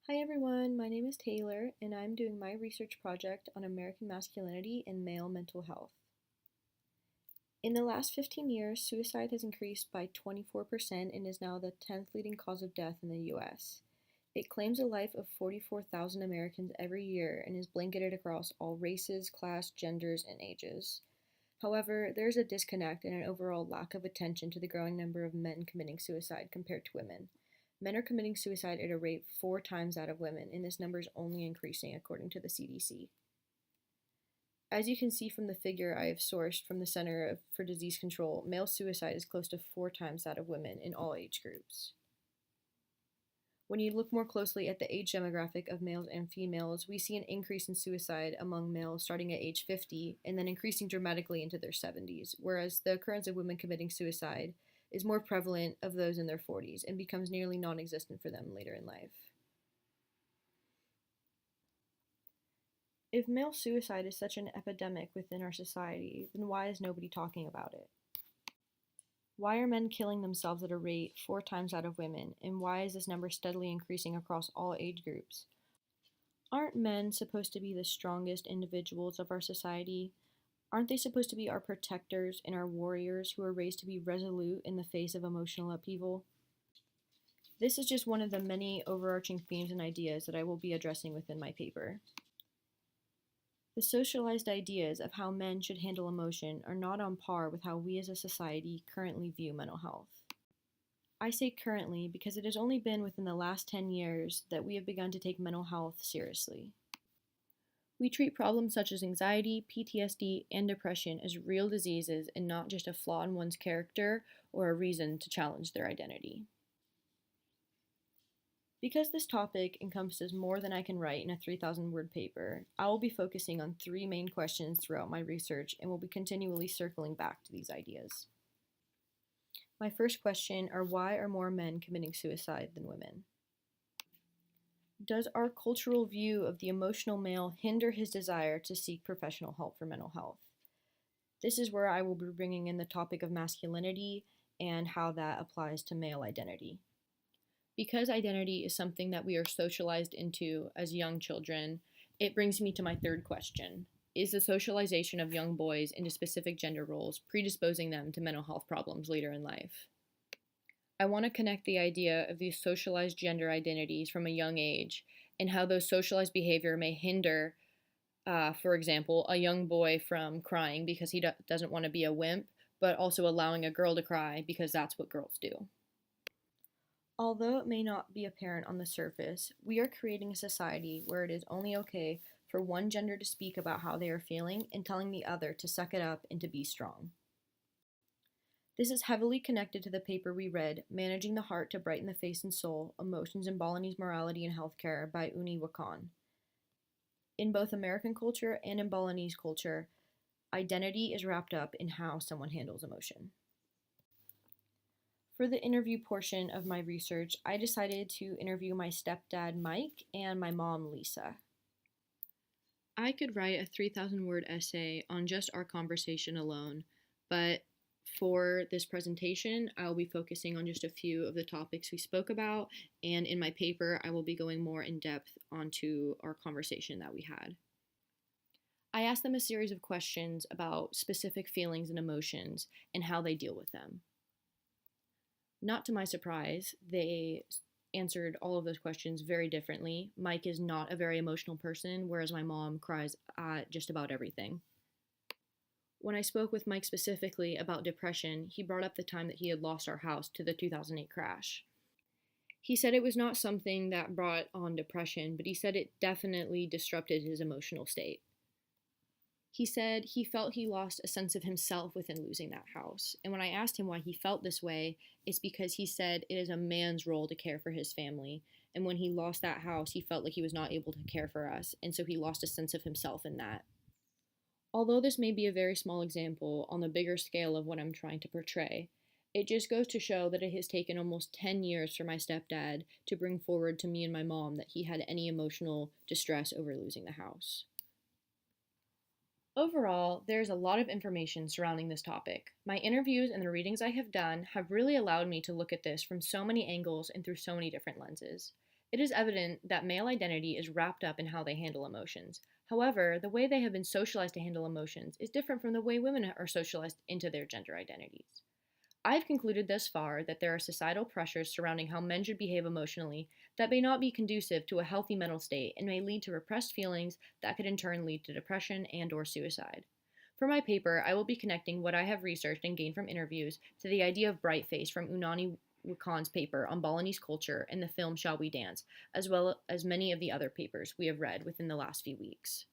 Hi everyone, my name is Taylor, and I'm doing my research project on American masculinity and male mental health. In the last 15 years, suicide has increased by 24% and is now the 10th leading cause of death in the US. It claims the life of 44,000 Americans every year and is blanketed across all races, class, genders, and ages. However, there is a disconnect and an overall lack of attention to the growing number of men committing suicide compared to women. Men are committing suicide at a rate 4 times that of women, and this number is only increasing according to the CDC. As you can see from the figure I have sourced from the Center for Disease Control, male suicide is close to 4 times that of women in all age groups. When you look more closely at the age demographic of males and females, we see an increase in suicide among males starting at age 50 and then increasing dramatically into their 70s, whereas the occurrence of women committing suicide is more prevalent of those in their 40s and becomes nearly non-existent for them later in life. If male suicide is such an epidemic within our society, then why is nobody talking about it? Why are men killing themselves at a rate 4 times that of women, and why is this number steadily increasing across all age groups? Aren't men supposed to be the strongest individuals of our society? Aren't they supposed to be our protectors and our warriors who are raised to be resolute in the face of emotional upheaval? This is just one of the many overarching themes and ideas that I will be addressing within my paper. The socialized ideas of how men should handle emotion are not on par with how we as a society currently view mental health. I say currently because it has only been within the last 10 years that we have begun to take mental health seriously. We treat problems such as anxiety, PTSD, and depression as real diseases and not just a flaw in one's character or a reason to challenge their identity. Because this topic encompasses more than I can write in a 3,000 word paper, I will be focusing on 3 main questions throughout my research and will be continually circling back to these ideas. My first question are, why are more men committing suicide than women? Does our cultural view of the emotional male hinder his desire to seek professional help for mental health? This is where I will be bringing in the topic of masculinity and how that applies to male identity. Because identity is something that we are socialized into as young children, it brings me to my third question. Is the socialization of young boys into specific gender roles predisposing them to mental health problems later in life? I want to connect the idea of these socialized gender identities from a young age and how those socialized behavior may hinder, for example, a young boy from crying because he doesn't want to be a wimp, but also allowing a girl to cry because that's what girls do. Although it may not be apparent on the surface, we are creating a society where it is only okay for one gender to speak about how they are feeling and telling the other to suck it up and to be strong. This is heavily connected to the paper we read, Managing the Heart to Brighten the Face and Soul, Emotions in Balinese Morality and Healthcare by Uni Wakan. In both American culture and in Balinese culture, identity is wrapped up in how someone handles emotion. For the interview portion of my research, I decided to interview my stepdad, Mike, and my mom, Lisa. I could write a 3,000 word essay on just our conversation alone, but for this presentation, I'll be focusing on just a few of the topics we spoke about, and in my paper, I will be going more in depth onto our conversation that we had. I asked them a series of questions about specific feelings and emotions and how they deal with them. Not to my surprise, they answered all of those questions very differently. Mike is not a very emotional person, whereas my mom cries at just about everything. When I spoke with Mike specifically about depression, he brought up the time that he had lost our house to the 2008 crash. He said it was not something that brought on depression, but he said it definitely disrupted his emotional state. He said he felt he lost a sense of himself within losing that house. And when I asked him why he felt this way, it's because he said it is a man's role to care for his family. And when he lost that house, he felt like he was not able to care for us. And so he lost a sense of himself in that. Although this may be a very small example on the bigger scale of what I'm trying to portray, it just goes to show that it has taken almost 10 years for my stepdad to bring forward to me and my mom that he had any emotional distress over losing the house. Overall, there's a lot of information surrounding this topic. My interviews and the readings I have done have really allowed me to look at this from so many angles and through so many different lenses. It is evident that male identity is wrapped up in how they handle emotions. However, the way they have been socialized to handle emotions is different from the way women are socialized into their gender identities. I've concluded thus far that there are societal pressures surrounding how men should behave emotionally that may not be conducive to a healthy mental state and may lead to repressed feelings that could in turn lead to depression and or suicide. For my paper, I will be connecting what I have researched and gained from interviews to the idea of bright face from Unani Wakan's paper on Balinese culture and the film Shall We Dance, as well as many of the other papers we have read within the last few weeks.